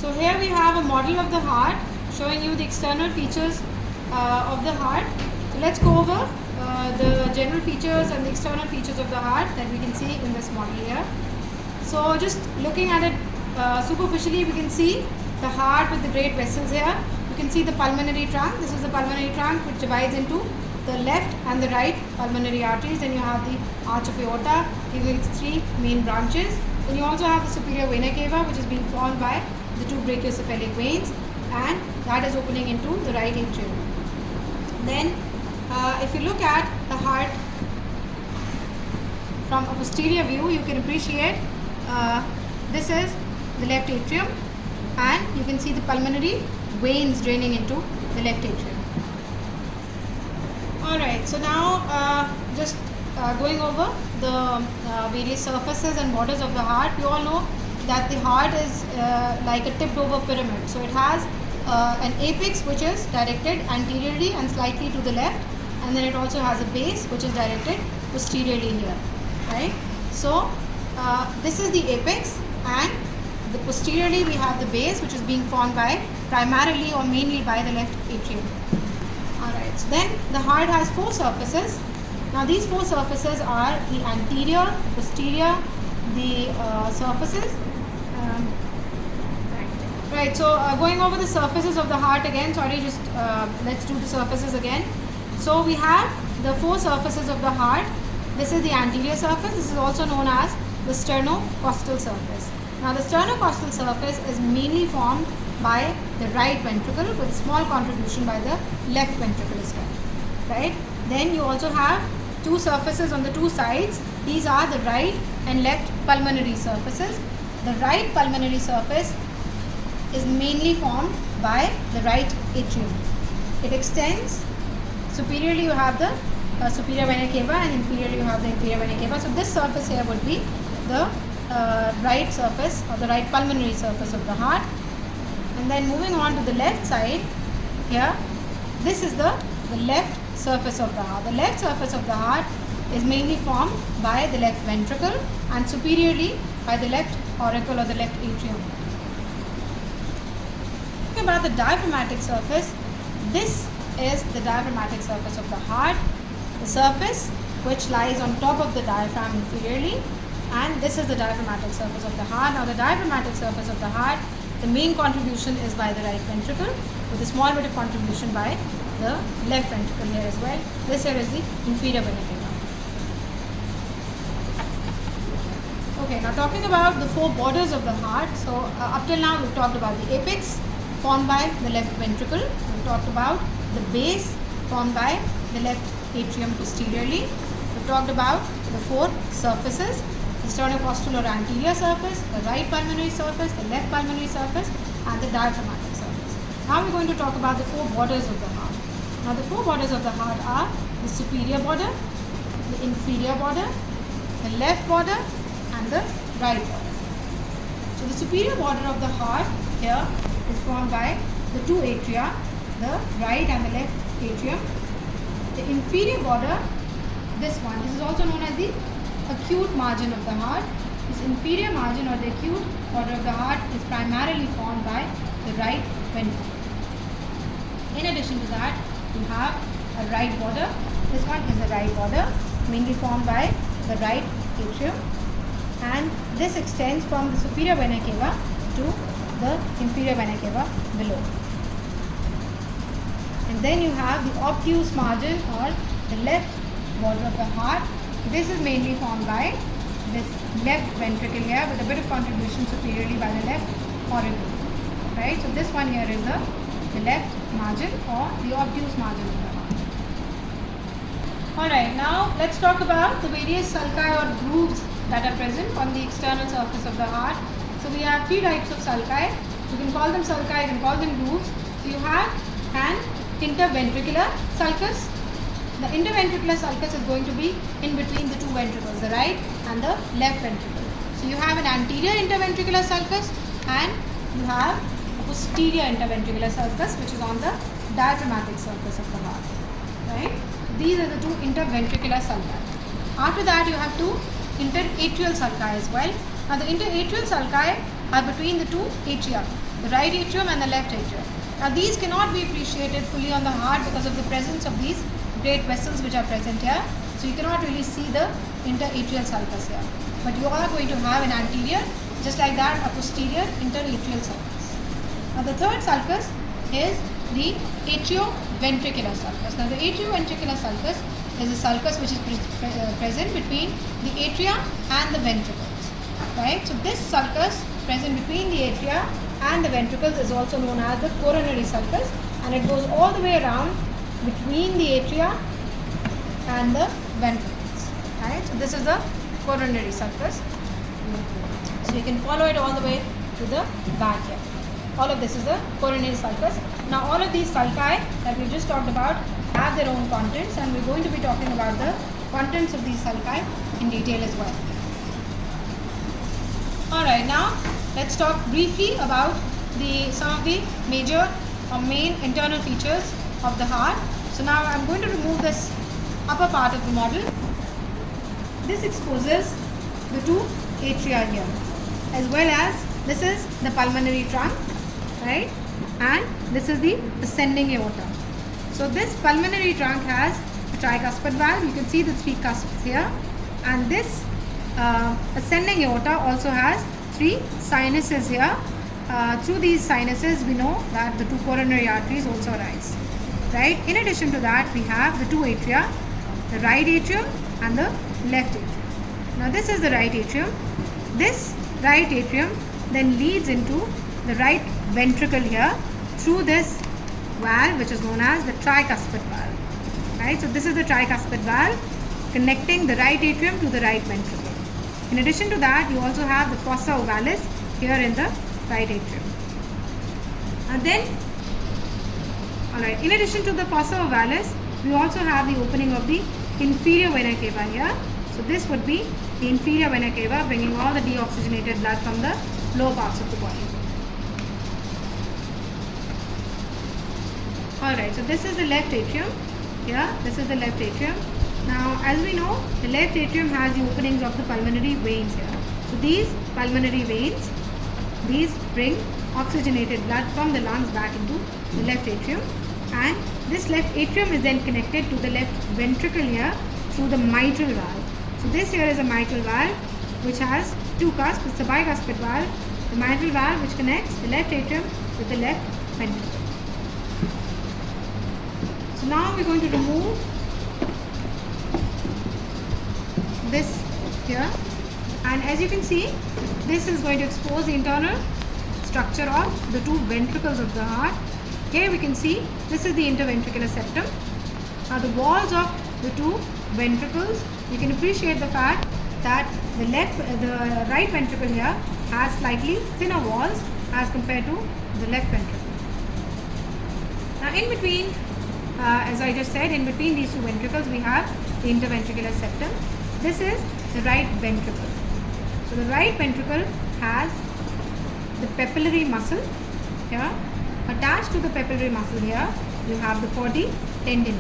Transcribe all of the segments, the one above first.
So here we have a model of the heart showing you the external features of the heart. So let's go over the general features and the external features of the heart that we can see in this model here. So just looking at it superficially, we can see the heart with the great vessels here. You can see the pulmonary trunk. This is the pulmonary trunk which divides into the left and the right pulmonary arteries. Then you have the arch of aorta giving its three main branches. Then you also have the superior vena cava, which is being formed by the two brachiocephalic veins, and that is opening into the right atrium. Then if you look at the heart from a posterior view, you can appreciate this is the left atrium, and you can see the pulmonary veins draining into the left atrium. Alright, so now just going over the various surfaces and borders of the heart. We all know that the heart is like a tipped over pyramid. So it has an apex which is directed anteriorly and slightly to the left, and then it also has a base which is directed posteriorly here, right? So this is the apex, and the posteriorly we have the base which is being formed by primarily or mainly by the left atrium. Alright, so then the heart has four surfaces. Now these four surfaces are the anterior, posterior, the surfaces. Right, so going over the surfaces of the heart again, let's do the surfaces again. So we have the four surfaces of the heart. This is the anterior surface. This is also known as the sternocostal surface. Now the sternocostal surface is mainly formed by the right ventricle with small contribution by the left ventricle as well, right? Then you also have two surfaces on the two sides. These are the right and left pulmonary surfaces. The right pulmonary surface is mainly formed by the right atrium. It extends. Superiorly you have the superior vena cava, and inferiorly you have the inferior vena cava. So this surface here would be the right surface or the right pulmonary surface of the heart. And then moving on to the left side here, this is the left surface of the heart. The left surface of the heart is mainly formed by the left ventricle and superiorly by the left auricle or the left atrium. Talking about the diaphragmatic surface, this is the diaphragmatic surface of the heart, the surface which lies on top of the diaphragm inferiorly, and this is the diaphragmatic surface of the heart. Now the diaphragmatic surface of the heart, the main contribution is by the right ventricle with a small bit of contribution by the left ventricle here as well. This here is the inferior vena cava. Okay, now talking about the four borders of the heart. So up till now we've talked about the apex formed by the left ventricle. We've talked about the base formed by the left atrium posteriorly. We've talked about the four surfaces: the sternocostal or anterior surface, the right pulmonary surface, the left pulmonary surface, and the diaphragmatic surface. Now we're going to talk about the four borders of the heart. Now the four borders of the heart are the superior border, the inferior border, the left border, and the right border. So the superior border of the heart here is formed by the two atria, the right and the left atrium. The inferior border, this is also known as the acute margin of the heart. This inferior margin or the acute border of the heart is primarily formed by the right ventricle. In addition to that, you have a right border. This one is the right border, mainly formed by the right atrium, and this extends from the superior vena cava to the inferior vena cava below. And then you have the obtuse margin or the left border of the heart. This is mainly formed by this left ventricle here with a bit of contribution superiorly by the left auricle, right? So this one here is the left margin or the obtuse margin of the heart. Alright, now let's talk about the various sulci or grooves that are present on the external surface of the heart. So we have three types of sulci. You can call them sulci, you can call them grooves. So you have an interventricular sulcus. The interventricular sulcus is going to be in between the two ventricles, the right and the left ventricle. So you have an anterior interventricular sulcus and you have a posterior interventricular sulcus which is on the diaphragmatic surface of the heart, right? These are the two interventricular sulci. After that you have two interatrial sulci as well. Now the interatrial sulci are between the two atria, the right atrium and the left atrium. Now these cannot be appreciated fully on the heart because of the presence of these great vessels which are present here. So you cannot really see the interatrial sulcus here. But you are going to have an anterior, just like that, a posterior interatrial sulcus. Now the third sulcus is the atrioventricular sulcus. Now the atrioventricular sulcus is a sulcus which is present between the atria and the ventricles. Right? So this sulcus present between the atria and the ventricles is also known as the coronary sulcus, and it goes all the way around between the atria and the ventricles. Right? So this is the coronary sulcus. So you can follow it all the way to the back here. All of this is the coronary sulcus. Now all of these sulci that we just talked about have their own contents, and we're going to be talking about the contents of these sulci in detail as well. Alright, now let's talk briefly about some of the major or main internal features of the heart. So now I'm going to remove this upper part of the model. This exposes the two atria here, as well as this is the pulmonary trunk, right? And this is the ascending aorta. So this pulmonary trunk has a tricuspid valve. You can see the three cusps here, and this ascending aorta also has three sinuses here. Through these sinuses, we know that the two coronary arteries also rise. Right? In addition to that, we have the two atria, the right atrium and the left atrium. Now this is the right atrium. This right atrium then leads into the right ventricle here through this valve which is known as the tricuspid valve. Right? So this is the tricuspid valve connecting the right atrium to the right ventricle. In addition to that, you also have the fossa ovalis here in the right atrium. And then, alright, in addition to the fossa ovalis, we also have the opening of the inferior vena cava here. So this would be the inferior vena cava, bringing all the deoxygenated blood from the lower parts of the body. Alright, so this is the left atrium. Here, this is the left atrium. Now, as we know, the left atrium has the openings of the pulmonary veins here. So these pulmonary veins, these bring oxygenated blood from the lungs back into the left atrium, and this left atrium is then connected to the left ventricle here through the mitral valve. So this here is a mitral valve which has two cusps. It's a bicuspid valve, the mitral valve which connects the left atrium with the left ventricle. So now we're going to remove this here, and as you can see, this is going to expose the internal structure of the two ventricles of the heart. Here we can see this is the interventricular septum. Now the walls of the two ventricles, you can appreciate the fact that the right ventricle here has slightly thinner walls as compared to the left ventricle. Now in between, as I just said, in between these two ventricles we have the interventricular septum. This is the right ventricle. So the right ventricle has the papillary muscle here. Attached to the papillary muscle here, you have the Corti tendon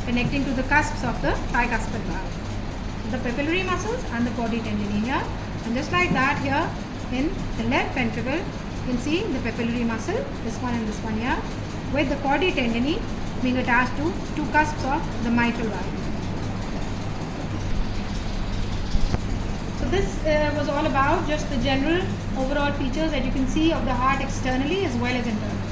connecting to the cusps of the tricuspid valve. The papillary muscles and the Corti tendon here, and just like that here in the left ventricle, you can see the papillary muscle, this one and this one here, with the Corti tendon being attached to two cusps of the mitral valve. So this was all about just the general overall features that you can see of the heart externally as well as internally.